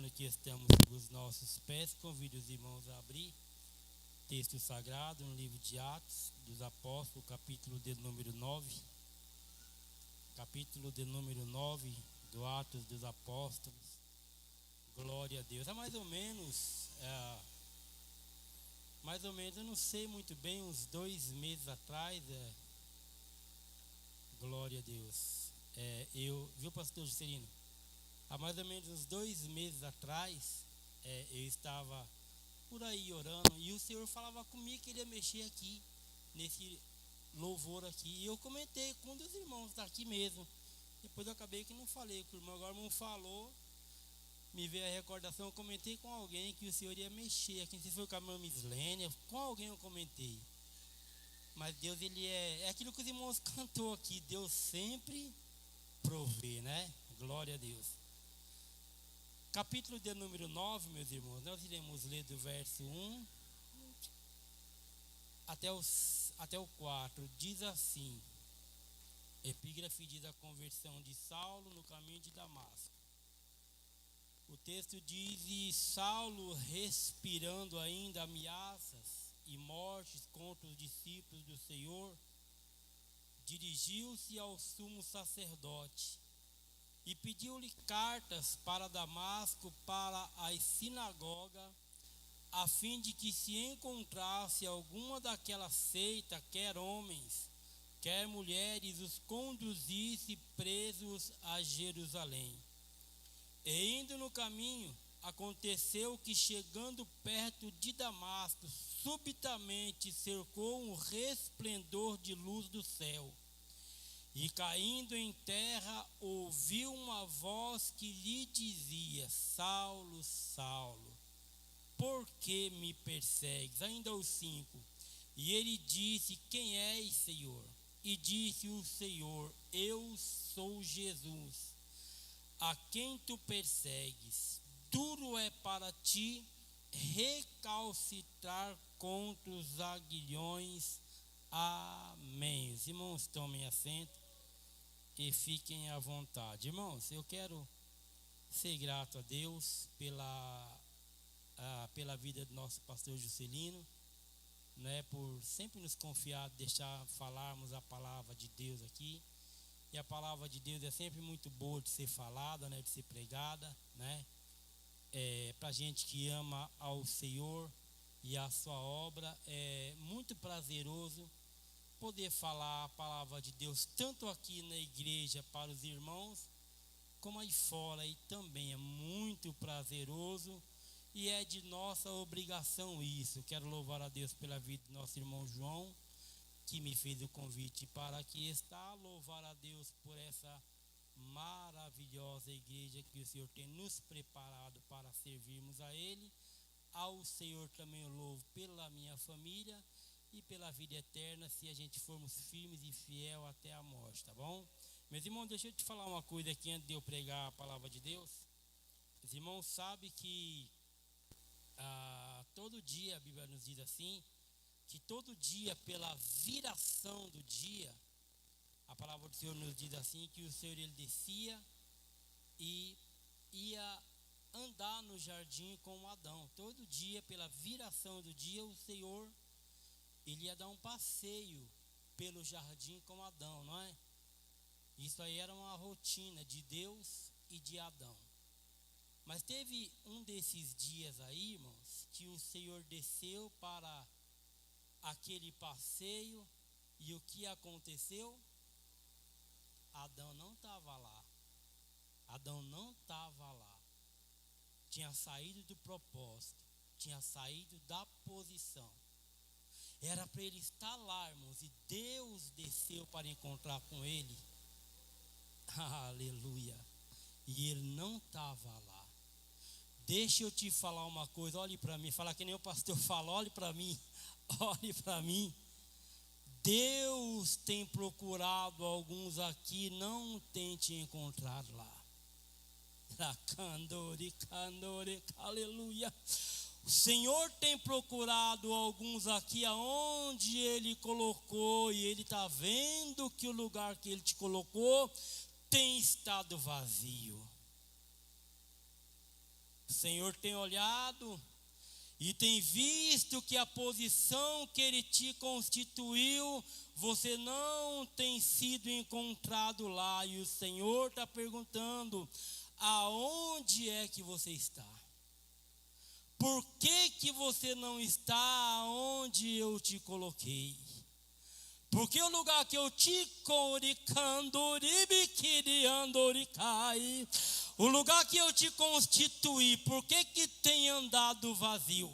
aproveitando que estamos os nossos pés, convido os irmãos a abrir texto sagrado no livro de Atos dos Apóstolos, capítulo de número 9. Capítulo de número 9 do Atos dos Apóstolos. Glória a Deus. Mais ou menos, eu não sei muito bem, uns 2 meses atrás, glória a Deus. Viu, pastor Juscelino? Há mais ou menos uns 2 meses atrás, eu estava por aí orando e o Senhor falava comigo que Ele ia mexer aqui, nesse louvor aqui. E eu comentei com um dos irmãos daqui mesmo. Depois eu acabei que não falei com o irmão, agora o irmão falou, me veio a recordação, eu comentei com alguém que o Senhor ia mexer aqui, não sei se foi com a irmã Mislênia, com alguém eu comentei. Mas Deus, Ele é aquilo que os irmãos cantou aqui, Deus sempre provê, né? Glória a Deus. Capítulo de número 9, meus irmãos, nós iremos ler do verso 1 até o 4, diz assim, epígrafe diz a conversão de Saulo no caminho de Damasco. O texto diz, e Saulo, respirando ainda ameaças e mortes contra os discípulos do Senhor, dirigiu-se ao sumo sacerdote e pediu-lhe cartas para Damasco, para as sinagogas, a fim de que se encontrasse alguma daquela seita, quer homens, quer mulheres, os conduzisse presos a Jerusalém. E indo no caminho, aconteceu que, chegando perto de Damasco, subitamente cercou um resplendor de luz do céu. E caindo em terra, ouviu uma voz que lhe dizia, Saulo, Saulo, por que me persegues? Ainda os 5. E ele disse, quem és, Senhor? E disse o Senhor, eu sou Jesus, a quem tu persegues. Duro é para ti recalcitrar contra os aguilhões. Amém. Os irmãos, tomem assento e fiquem à vontade. Irmãos, eu quero ser grato a Deus pela vida do nosso pastor Juscelino, né, por sempre nos confiar, deixar falarmos a palavra de Deus aqui. E a palavra de Deus é sempre muito boa de ser falada, né, de ser pregada, né? Para gente que ama ao Senhor e a sua obra, é muito prazeroso poder falar a palavra de Deus, tanto aqui na igreja para os irmãos, como aí fora, e também é muito prazeroso e é de nossa obrigação isso. Quero louvar a Deus pela vida do nosso irmão João, que me fez o convite para aqui estar, louvar a Deus por essa maravilhosa igreja que o Senhor tem nos preparado para servirmos a Ele. Ao Senhor também eu louvo pela minha família e pela vida eterna, se a gente formos firmes e fiel até a morte, tá bom? Meus irmãos, deixa eu te falar uma coisa aqui antes de eu pregar a palavra de Deus. Os irmãos sabem que todo dia a Bíblia nos diz assim, que todo dia, pela viração do dia, a palavra do Senhor nos diz assim, que o Senhor, Ele descia e ia andar no jardim com Adão. Todo dia, pela viração do dia, o Senhor, Ele ia dar um passeio pelo jardim com Adão, não é? Isso aí era uma rotina de Deus e de Adão. Mas teve um desses dias aí, irmãos, que o Senhor desceu para aquele passeio, e o que aconteceu? Adão não estava lá. Adão não estava lá. Tinha saído do propósito, tinha saído da posição. Era para ele estar lá, irmãos, e Deus desceu para encontrar com ele. Aleluia. E ele não estava lá. Deixa eu te falar uma coisa, olhe para mim, falar que nem o pastor fala, olhe para mim. Olhe para mim. Deus tem procurado alguns aqui, não tem te encontrado lá. Aleluia. O Senhor tem procurado alguns aqui aonde Ele colocou, e Ele está vendo que o lugar que Ele te colocou tem estado vazio. O Senhor tem olhado e tem visto que a posição que Ele te constituiu, você não tem sido encontrado lá. E o Senhor está perguntando: aonde é que você está? Por que você não está onde eu te coloquei? Porque o lugar que eu te o lugar que eu te constituí, por que tem andado vazio?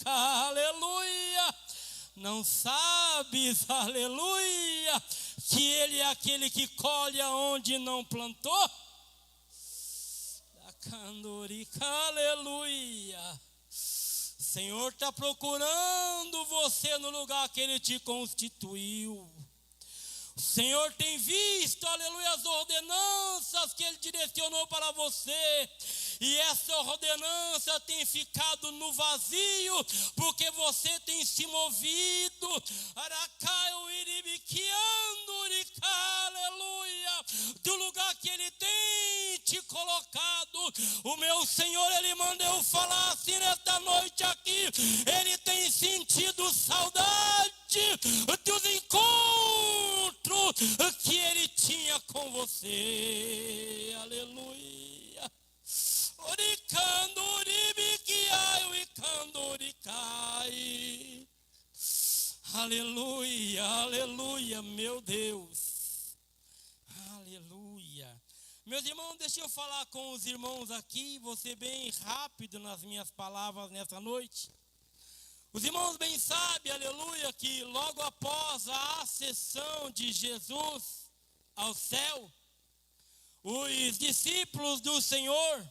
Aleluia! Não sabes, aleluia, que Ele é aquele que colhe aonde não plantou? Aleluia! O Senhor está procurando você no lugar que Ele te constituiu. O Senhor tem visto, aleluia, as ordenanças que Ele direcionou para você. E essa ordenança tem ficado no vazio, porque você tem se movido, aleluia, do lugar que Ele tem te colocado. O meu Senhor, Ele manda eu falar assim nesta noite aqui. Ele tem sentido saudade dos encontros que Ele tinha com você. Aleluia. Aleluia, aleluia, meu Deus. Aleluia. Meus irmãos, deixa eu falar com os irmãos aqui, vou ser bem rápido nas minhas palavras nessa noite. Os irmãos bem sabem, aleluia, que logo após a ascensão de Jesus ao céu, os discípulos do Senhor,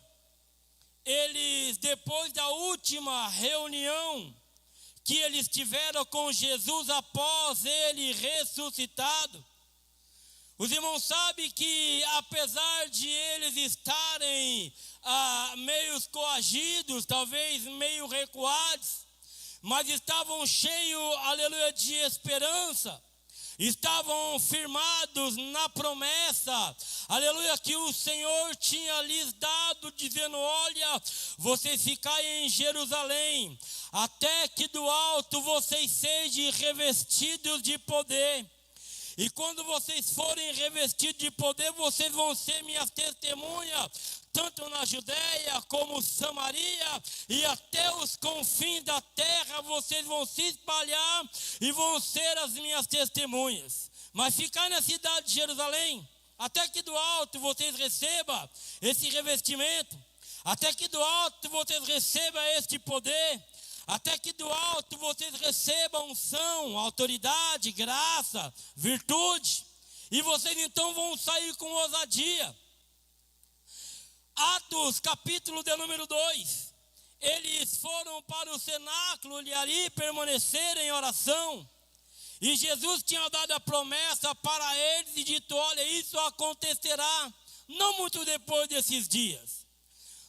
eles, depois da última reunião que eles tiveram com Jesus após Ele ressuscitado, os irmãos sabem que apesar de eles estarem meio coagidos, talvez meio recuados, mas estavam cheios, aleluia, de esperança. Estavam firmados na promessa, aleluia, que o Senhor tinha lhes dado, dizendo: olha, vocês ficarem em Jerusalém, até que do alto vocês sejam revestidos de poder. E quando vocês forem revestidos de poder, vocês vão ser minhas testemunhas, tanto na Judeia como Samaria e até os confins da terra. Vocês vão se espalhar e vão ser as minhas testemunhas. Mas ficar na cidade de Jerusalém, até que do alto vocês recebam esse revestimento, até que do alto vocês recebam este poder, até que do alto vocês recebam unção, autoridade, graça, virtude, e vocês então vão sair com ousadia. Atos, capítulo de número 2, eles foram para o cenáculo e ali permaneceram em oração, e Jesus tinha dado a promessa para eles e dito: olha, isso acontecerá não muito depois desses dias.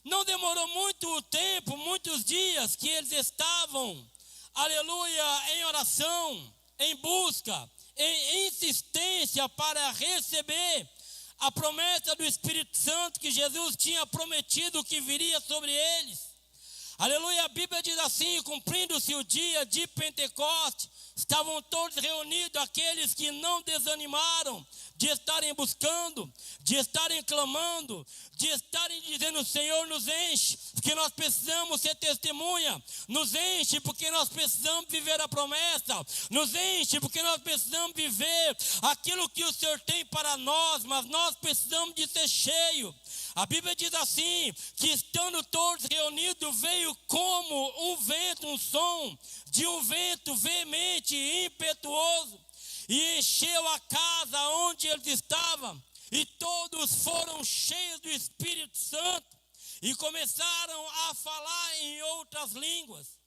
Não demorou muito tempo, muitos dias que eles estavam, aleluia, em oração, em busca, em insistência para receber a promessa do Espírito Santo que Jesus tinha prometido que viria sobre eles. Aleluia, a Bíblia diz assim: cumprindo-se o dia de Pentecostes, estavam todos reunidos, aqueles que não desanimaram de estarem buscando, de estarem clamando, de estarem dizendo: Senhor, nos enche, porque nós precisamos ser testemunha, nos enche porque nós precisamos viver a promessa, nos enche porque nós precisamos viver aquilo que o Senhor tem para nós, mas nós precisamos de ser cheio. A Bíblia diz assim, que estando todos reunidos, veio como um vento, um som de um vento veemente e impetuoso, e encheu a casa onde eles estavam, e todos foram cheios do Espírito Santo, e começaram a falar em outras línguas.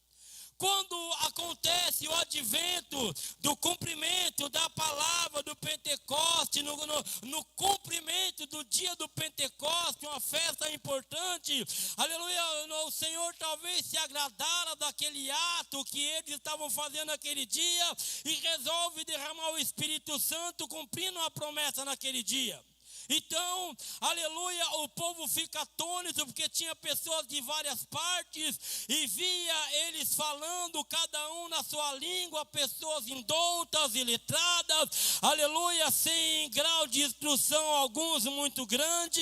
Quando acontece o advento do cumprimento da palavra do Pentecoste, no cumprimento do dia do Pentecoste, uma festa importante, aleluia, o Senhor talvez se agradara daquele ato que eles estavam fazendo naquele dia e resolve derramar o Espírito Santo cumprindo a promessa naquele dia. Então, aleluia, o povo fica atônito porque tinha pessoas de várias partes e via eles falando, cada um na sua língua, pessoas indoutas, iletradas, aleluia, sem grau de instrução, alguns muito grande,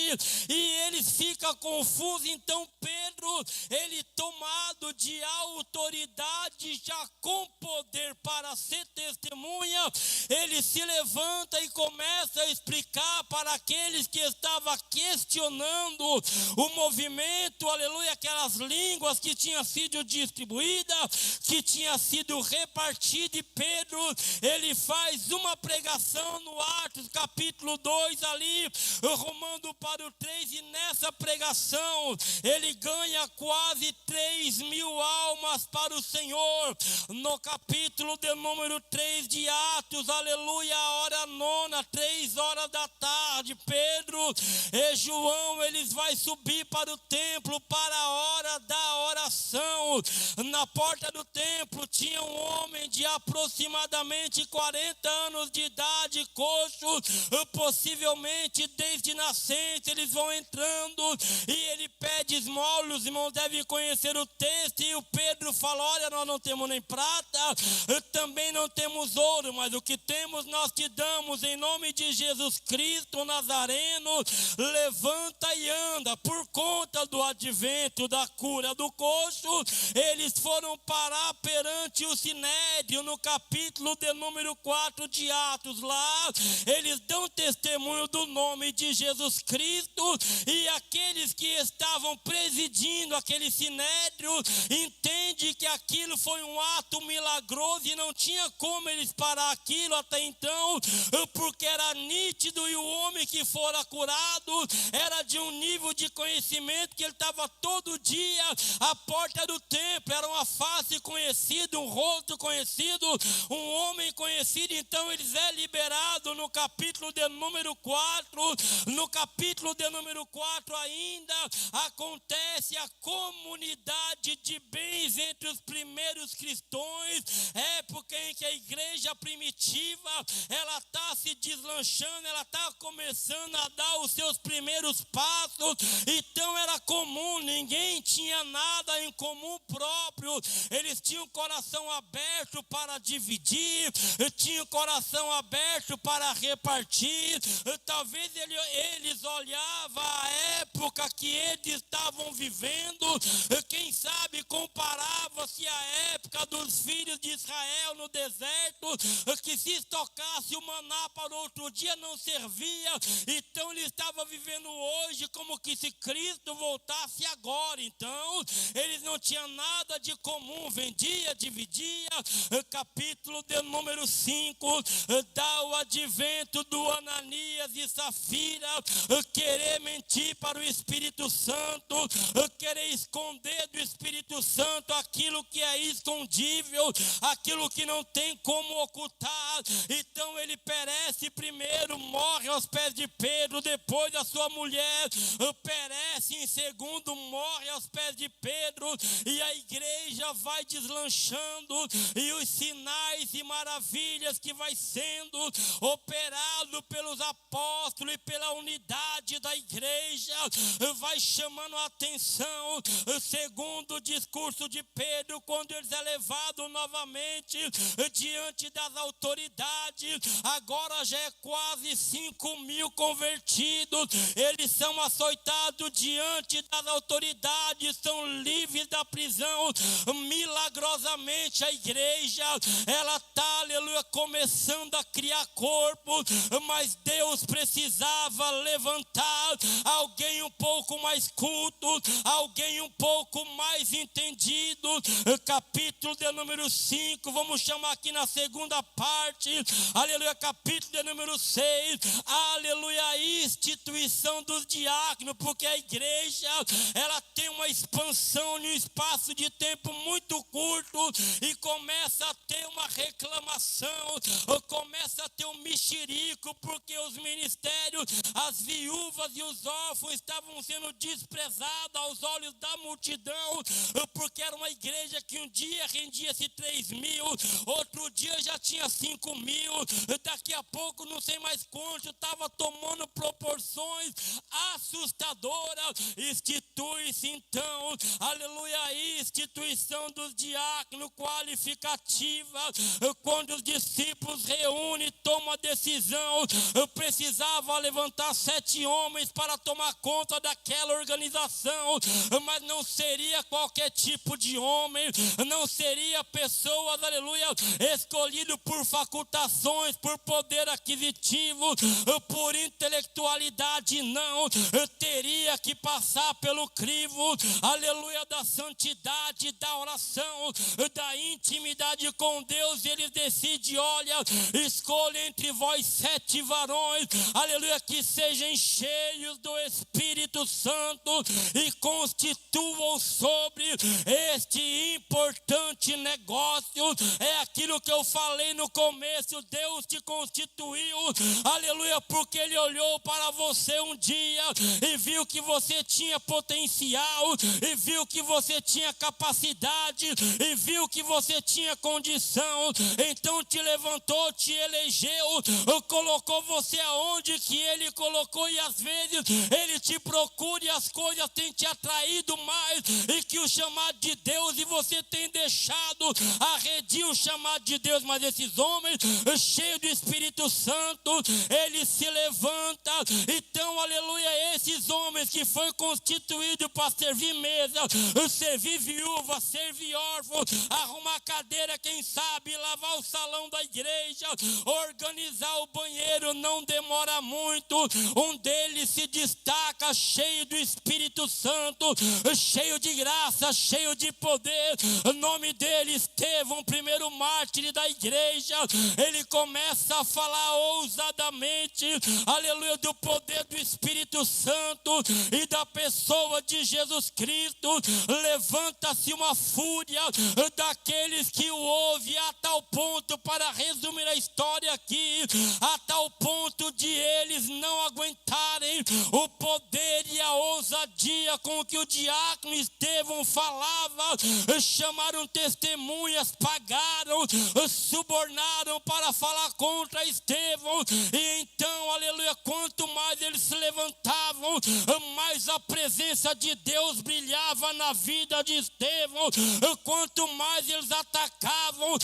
e eles ficam confusos. Então Pedro, ele tomado de autoridade, já com poder para ser testemunha, ele se levanta e começa a explicar para aqueles que estavam questionando o movimento, aleluia, aquelas línguas que tinham sido distribuídas, que tinha sido repartida. E Pedro, ele faz uma pregação no Atos capítulo 2 ali, rumando para o 3, e nessa pregação ele ganha quase 3.000 almas para o Senhor. No capítulo de número 3 de Atos, aleluia, a hora nona, 3 horas da tarde, Pedro e João, eles vão subir para o templo para a hora da oração. Na porta do templo tinha um homem de aproximadamente 40 anos de idade, coxo, possivelmente desde nascença. Eles vão entrando e ele pede esmola. Os irmãos devem conhecer o texto, e o Pedro fala: olha, nós não temos nem prata, também não temos ouro, mas o que temos nós te damos, em nome de Jesus Cristo Nazareno, levanta e anda. Por conta do advento da cura do coxo, eles foram parar perante o Sinédrio, no capítulo de número 4 de Atos. Lá eles dão testemunho do nome de Jesus Cristo, e aqueles que estavam presidindo aquele Sinédrio entendem que aquilo foi um ato milagroso e não tinha como eles parar aquilo até então, porque era nítido, e o homem que fora curado era de um nível de conhecimento que ele estava todo dia à porta do templo. Era uma face conhecida, um rosto conhecido, um homem conhecido. Então eles é liberado no capítulo de número 4. No capítulo de número 4 ainda acontece a comunidade de bens entre os primeiros cristãos, época em que a igreja primitiva, ela está se deslanchando, ela está começando a dar os seus primeiros passos. Então era comum, ninguém tinha nada em comum próprio, eles tinham coração aberto para dividir, tinham coração aberto para repartir. Talvez eles olhavam a época que eles estavam vivendo, quem sabe comparava-se à época dos filhos de Israel no deserto, que se estocasse o maná para outro dia não servia. Então ele estava vivendo hoje como que se Cristo voltasse agora. Então eles não tinham nada de comum, vendia, dividia. Capítulo de número 5, dá o advento do Ananias e Safira, querer mentir para o Espírito Santo, querer esconder do Espírito Santo aquilo que é escondível, aquilo que não tem como ocultar. Então ele perece primeiro, morre aos pés de Pedro. Depois a sua mulher perece, em segundo morre aos pés de Pedro, e a igreja vai deslanchando, e os sinais e maravilhas que vai sendo operado pelos apóstolos e pela unidade da igreja vai chamando a atenção. Segundo o discurso de Pedro, quando eles é levado novamente diante das autoridades, agora já é quase 5.000 convertidos. Eles são açoitados diante das autoridades, são livres da prisão. Milagrosamente a igreja, ela está, aleluia, começando a criar corpo, mas Deus precisava levantar alguém um pouco mais culto, alguém um pouco mais entendido. Capítulo de número 5, vamos chamar aqui na segunda parte, aleluia, capítulo de número 6, aleluia, a instituição dos diáconos, porque a igreja, ela tem uma expansão em um espaço de tempo muito curto, e começa a ter uma reclamação, começa a ter um mexerico, porque os ministérios, as viúvas e os órfãos estavam sendo desprezados aos olhos da multidão, porque era uma igreja que um dia rendia-se 3.000, outro dia já tinha 5.000, daqui daqui a pouco, não sei mais quanto, estava tomando proporções assustadoras. Institui-se então, aleluia, a instituição dos diáconos qualificativa. Quando os discípulos reúnem, tomam a decisão, precisava levantar 7 homens para tomar conta daquela organização, mas não seria qualquer tipo de homem, não seria pessoas, aleluia, escolhido por facultações, por poder aquisitivo, por intelectualidade, não, teria que passar pelo crivo, aleluia, da santidade, da oração, da intimidade com Deus. Eles decidem, olha, escolha entre vós 7 varões, aleluia, que sejam cheios do Espírito Santo e constituam sobre este importante negócio. É aquilo que eu falei no começo, Deus te constituiu, aleluia, porque Ele olhou para você um dia e viu que você tinha potencial, e viu que você tinha capacidade, e viu que você tinha condição, então te levantou, te elegeu, colocou você aonde que Ele colocou, e às vezes Ele te procura e as coisas têm te atraído mais, e que o chamado de Deus, e você tem deixado arredir o chamado de Deus. Mas esses homens, cheios do Espírito Santo, eles se levantam. Então, aleluia, esses homens que foi constituído para servir mesa, servir viúva, servir órfão, arrumar cadeira, quem sabe, lavar o salão da igreja, organizar o banheiro, não demora muito. Um deles se destaca, cheio do Espírito Santo, cheio de graça, cheio de poder. O nome dele, Estevão, primeiro mártir da igreja. Ele começa a falar ousadamente, aleluia, do poder do Espírito Santo e da pessoa de Jesus Cristo. Levanta-se uma fúria daqueles que o ouvem, a tal ponto, para resumir a história aqui, a tal ponto de eles não aguentarem o poder e a ousadia com que o diácono Estevão falava. Chamaram testemunhas, pagaram, subornaram para falar contra Estevão. E então, aleluia, quanto mais eles se levantavam, mais a presença de Deus brilhava na vida de Estevão. Quanto mais eles atacavam,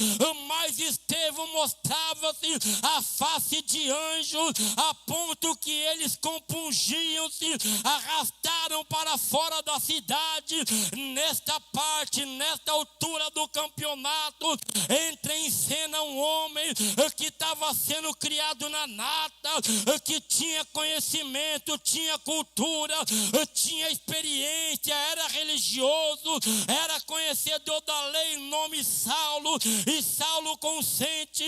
mais Estevão mostrava-se a face de anjo, a ponto que eles compungiam-se, arrastaram para fora da cidade. Nesta parte, nesta altura do campeonato, entra em cena um homem que estava sendo criado na nata, que tinha conhecimento, tinha cultura, tinha experiência, era religioso, era conhecedor da lei, nome Saulo. E Saulo consente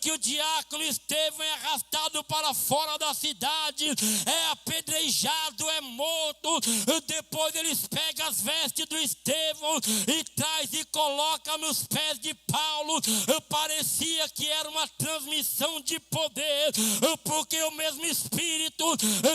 que o diácono Estevão é arrastado para fora da cidade, é apedrejado, é morto. Depois eles pegam as vestes do Estevão e traz e coloca nos pés de Paulo. Parecia que era uma transmissão de poder, porque o mesmo Espírito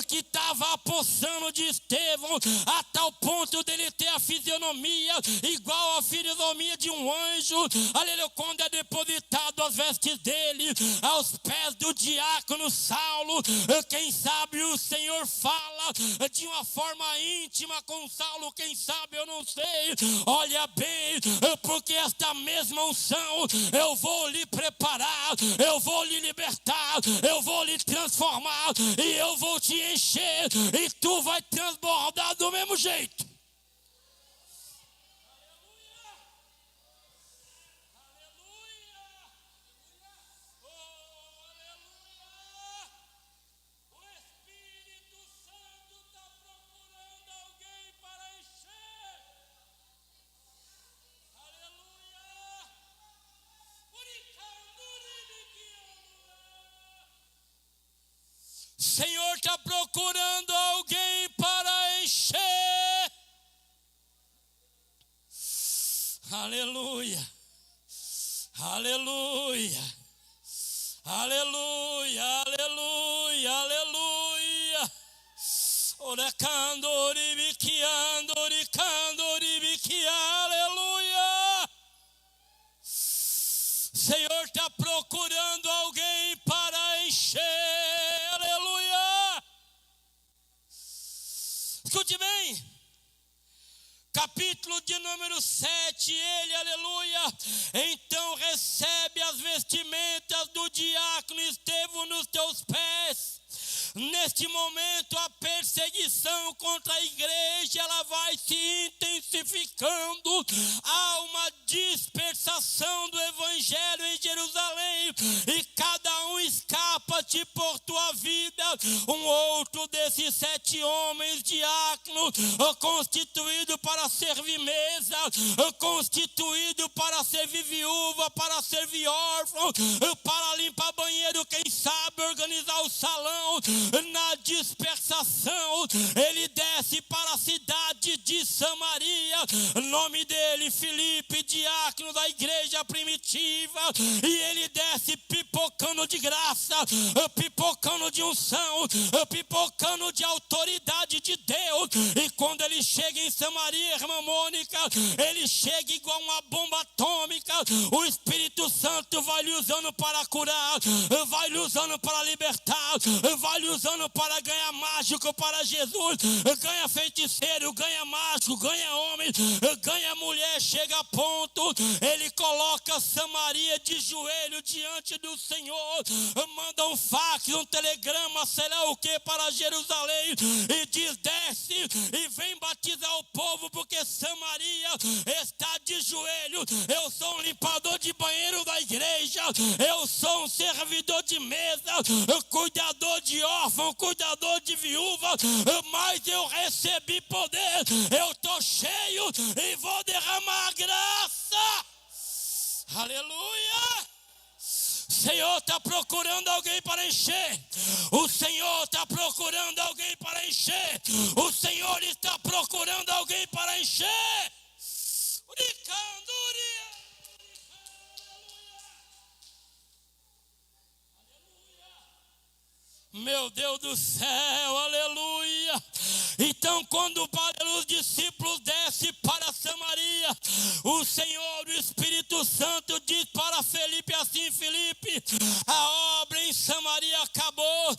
que estava apossando de Estevão, a tal ponto dele ter a fisionomia igual a fisionomia de um anjo, aleluia, quando é depositado as vestes dele aos pés do diácono Saulo. Quem sabe o Senhor fala de uma forma íntima com Saulo, quem sabe, eu não sei. Olha bem, porque esta mesma unção eu vou lhe preparar, eu vou lhe libertar, eu vou lhe transformar, e eu vou te encher, e tu vai transbordar do mesmo jeito. O Senhor está procurando alguém para encher. Aleluia, aleluia, aleluia, aleluia, aleluia. Aleluia. O Senhor está procurando alguém para encher. número 7, ele, aleluia, então recebe as vestimentas do diácono Estevão nos teus pés. Neste momento a perseguição contra a igreja, ela vai se intensificando. Há uma dispersação do evangelho em Jerusalém, e cada um escapa-te por tua vida. Um outro desses 7 homens diáconos, constituído para servir mesa, constituído para servir viúva, para servir órfão, para limpar banheiro, quem sabe organizar o salão. Na dispersação, ele desce para a cidade de Samaria. O nome dele, Filipe, diácono da igreja primitiva. E ele desce pipocando de graça, pipocando de unção, pipocando de autoridade de Deus. E quando ele chega em Samaria, irmã Mônica, ele chega igual uma bomba atômica. O Espírito Santo vai lhe usando para curar, vai lhe usando para libertar, vai lhe usando para ganhar mágico para Jesus. Ganha feiticeiro, ganha mágico, ganha homem, ganha mulher. Chega a ponto, ele coloca Samaria de joelho diante do Senhor, manda um fax, um telegrama, sei lá o que, para Jerusalém, e diz: desce e vem batizar o povo, porque Samaria está de joelho. Eu sou um limpador de banheiro da igreja, eu sou um servidor de mesa, cuidador de órfão, cuidador de viúva, mas eu recebi poder, eu estou cheio e vou derramar graça. Aleluia! O Senhor está procurando alguém para encher. O Senhor está procurando alguém para encher. O Senhor está procurando alguém para encher. Meu Deus do céu, aleluia. Então, quando os discípulos descem para Samaria, o Senhor, o Espírito Santo, diz para Felipe assim: Felipe, a obra em Samaria acabou,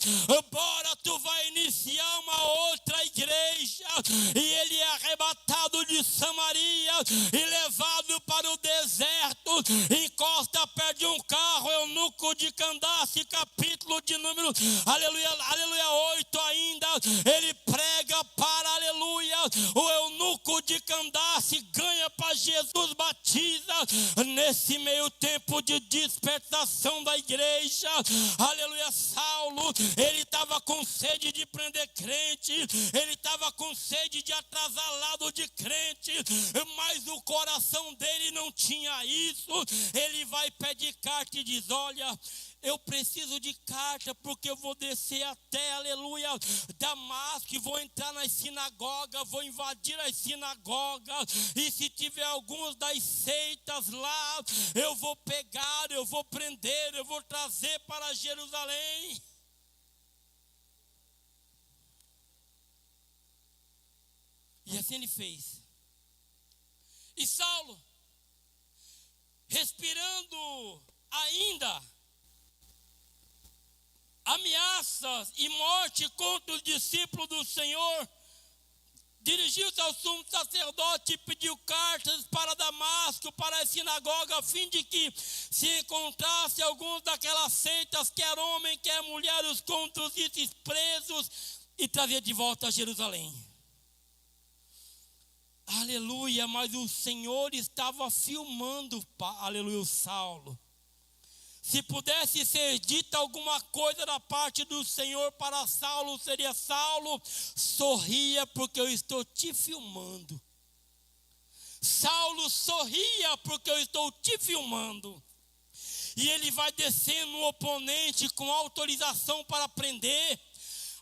bora, tu vai iniciar uma outra igreja. E ele é arrebatado de Samaria e levado para o deserto, encosta perto de um carro, eunuco de Candace, capítulo de número, aleluia, 8 ainda. Ele prega para, aleluia, o eunuco de Candace, ganha para Jesus, batiza. Nesse meio tempo de dispersação da igreja, aleluia, Saulo, ele estava com sede de prender crente, ele estava com sede de atrasar lado de crente, mas o coração dele não tinha isso. Ele vai pedir carta e diz: olha, eu preciso de carta, porque eu vou descer até, aleluia, Damasco, e vou entrar nas sinagogas, vou invadir as sinagogas, e se tiver alguns das seitas lá, eu vou pegar, eu vou prender, eu vou trazer para Jerusalém. E assim ele fez. E Saulo, respirando ainda ameaças e morte contra os discípulos do Senhor, dirigiu-se ao sumo sacerdote e pediu cartas para Damasco, para a sinagoga, a fim de que se encontrasse alguns daquelas seitas, quer homem, quer mulher, os conduzisse presos e trazia de volta a Jerusalém. Aleluia, mas o Senhor estava filmando, aleluia, o Saulo. Se pudesse ser dita alguma coisa da parte do Senhor para Saulo, seria: Saulo, sorria, porque eu estou te filmando. Saulo, sorria, porque eu estou te filmando. E ele vai descendo no oponente com autorização para prender,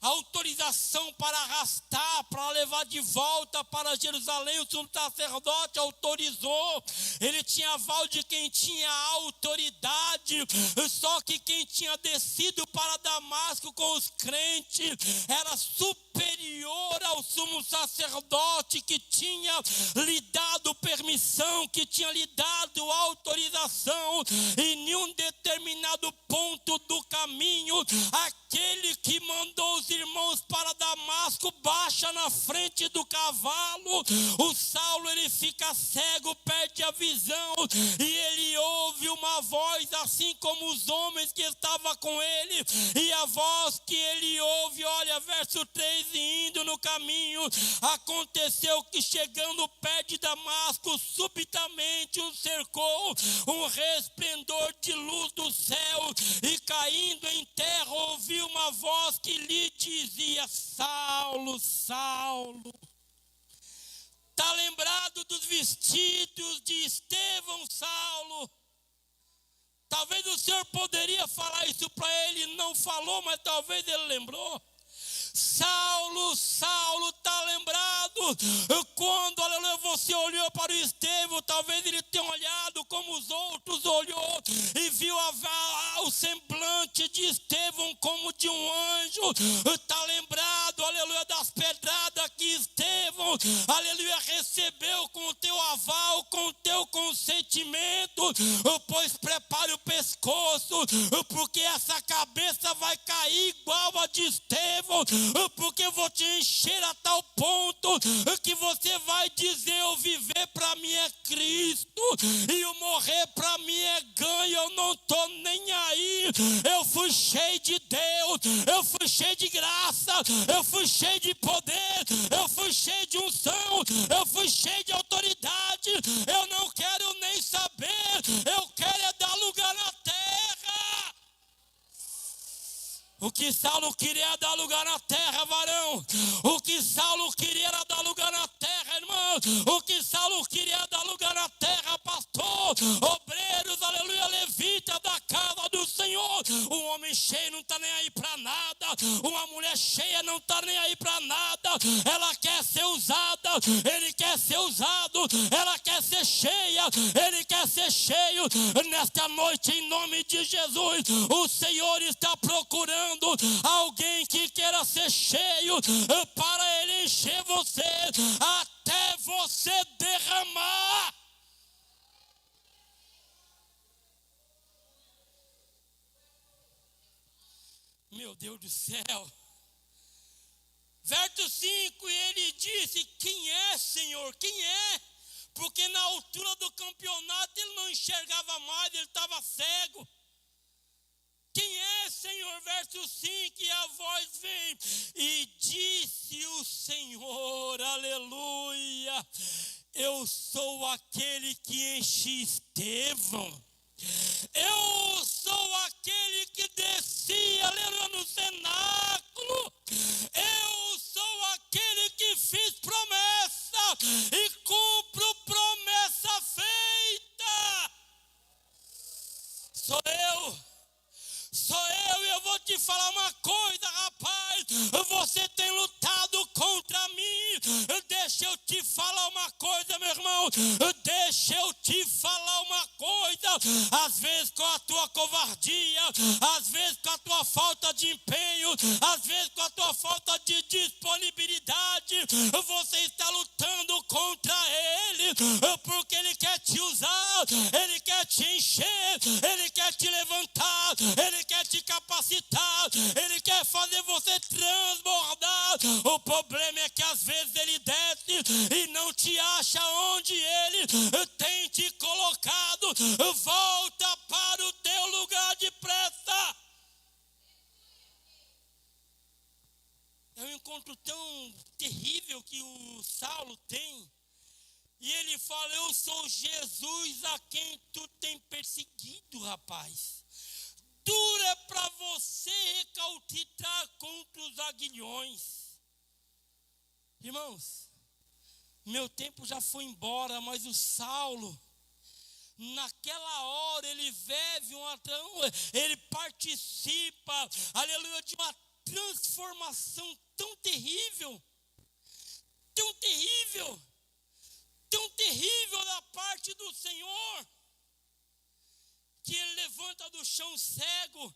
autorização para arrastar, para levar de volta para Jerusalém. O sumo sacerdote autorizou, ele tinha aval de quem tinha autoridade. Só que quem tinha descido para Damasco com os crentes era superior ao sumo sacerdote, que tinha lhe dado permissão, que tinha lhe dado autorização. E em um determinado ponto do caminho, aquele que mandou os irmãos para Damasco baixa na frente do cavalo. O Saulo, ele fica fica cego, perde a visão, e ele ouve uma voz, assim como os homens que estavam com ele, e a voz que ele ouve, olha, verso 3, e indo no caminho, aconteceu que chegando perto de Damasco, subitamente o cercou um resplendor de luz do céu, e caindo em terra, ouviu uma voz que lhe dizia: Saulo, Saulo. Está lembrado dos vestidos de Estevão, Saulo? Talvez o Senhor poderia falar isso para ele, não falou, mas talvez ele lembrou. Saulo, Saulo, está lembrado? Quando, aleluia, você olhou para o Estevão, talvez ele tenha olhado como os outros olhou e viu o semblante de Estevão como de um anjo. Está lembrado, aleluia, das pedradas que Estevão, aleluia, recebeu com o teu aval, com o teu consentimento. Pois prepare o pescoço, porque essa cabeça vai cair igual a de Estevão, porque eu vou te encher a tal ponto que você vai dizer: eu viver para mim é Cristo e o morrer para mim é ganho, eu não estou nem aí. Eu fui cheio de Deus, eu fui cheio de graça, eu fui cheio de poder, eu fui cheio de unção, eu fui cheio de autoridade. Eu não quero nem saber, eu quero é dar lugar na terra. O que Saulo queria era dar lugar na terra, varão. O que Saulo queria era dar lugar na terra, irmão. O que Saulo queria era dar lugar na terra, pastor, obreiros, aleluia, levitas da casa do Senhor. Um homem cheio não está nem aí para nada. Uma mulher cheia não está nem aí para nada. Ela quer ser usada, ele quer ser usado. Ela quer ser cheia, ele quer ser cheio. Nesta noite, em nome de Jesus, o Senhor está procurando alguém que queira ser cheio para ele encher você até você derramar. Meu Deus do céu. Verso 5, e ele disse: quem é, Senhor? Quem é? Porque na altura do campeonato ele não enxergava mais, ele estava cego. Quem é, Senhor? Verso 5, e a voz vem, e disse o Senhor, aleluia, eu sou aquele que enche Estevão. Eu sou aquele que descia, aleluia, no cenáculo. Eu sou aquele que fiz promessa e cumpro promessa feita. Sou eu. E eu vou te falar uma coisa, rapaz. Você tem lutado contra mim. Deixa eu te falar uma coisa, meu irmão. Deixa eu te falar uma coisa. Às vezes com a tua covardia, às vezes com a tua falta de empenho, às vezes com a tua falta de disponibilidade, você está lutando contra ele, porque ele quer te usar, ele quer te encher, ele quer te levantar, ele quer te capacitar, ele quer fazer você transbordar. O problema é que às vezes ele desce e não te acha onde ele tem te colocado. Volta para o teu lugar depressa. É um encontro tão terrível que o Saulo tem. E ele fala: eu sou Jesus a quem tu tem perseguido, rapaz. Duro é para você recalcitrar contra os aguilhões. Irmãos, meu tempo já foi embora, mas o Saulo, naquela hora, ele vive ele participa, aleluia, de uma transformação tão terrível, tão terrível, tão terrível da parte do Senhor, que ele levanta do chão cego,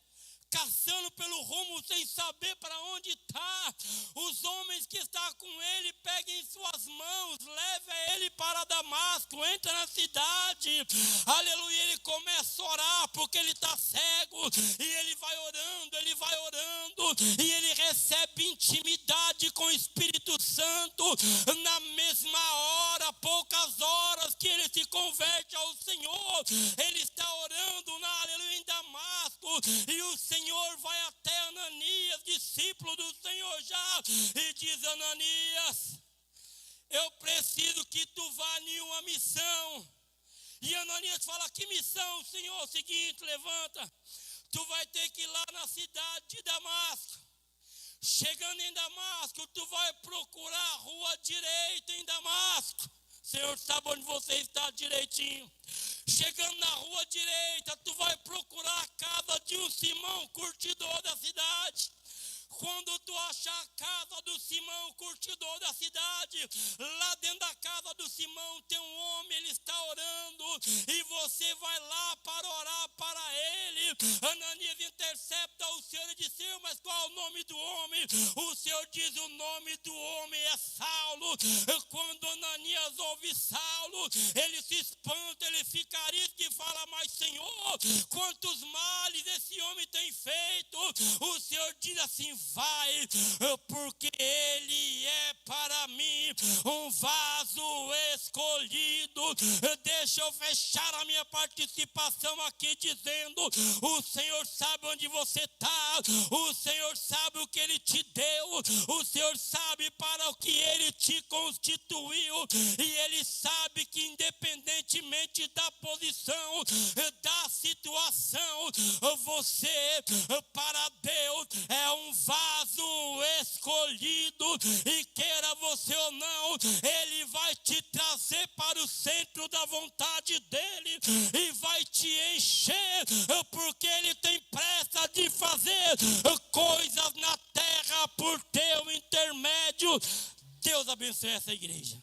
caçando pelo rumo sem saber para onde está. Os homens que estão com ele pegam em suas mãos, leva ele para Damasco, entra na cidade, aleluia, ele começa a orar porque ele está cego, e ele vai orando, e ele recebe intimidade com o Espírito Santo. Na mesma hora, poucas horas ele está orando aleluia, em Damasco, e o Senhor vai até Ananias, discípulo do Senhor já, e diz: Ananias, eu preciso que tu vá em uma missão. E Ananias fala: que missão, Senhor? Seguinte, levanta, tu vai ter que ir lá na cidade de Damasco. Chegando em Damasco, tu vai procurar a rua direita em Damasco. Senhor sabe onde você está direitinho. Chegando na rua direita, tu vai procurar a casa de um Simão, curtidor da cidade. Quando tu achar a casa do Simão, curtidor da cidade, lá dentro da casa do Simão tem um homem, ele está orando, e você vai lá para orar para ele. Ananias intercepta o Senhor e diz: Senhor, mas qual é o nome do homem? O Senhor diz: o nome do homem é Saulo. Quando Ananias ouve Saulo, ele se espanta, ele fica arisco e fala: mas Senhor, quantos males esse homem tem feito? O Senhor diz assim: vai, porque ele é para mim um vaso escolhido. Deixa eu fechar a minha participação aqui dizendo: o Senhor sabe onde você está, o Senhor sabe o que ele te deu, o Senhor sabe para o que ele te constituiu, e ele sabe que independentemente da posição, da situação, você para Deus é um vaso escolhido, e queira você ou não, ele vai te trazer para o centro da vontade dele e vai te encher, porque ele tem pressa de fazer coisas na terra por teu intermédio. Deus abençoe essa igreja.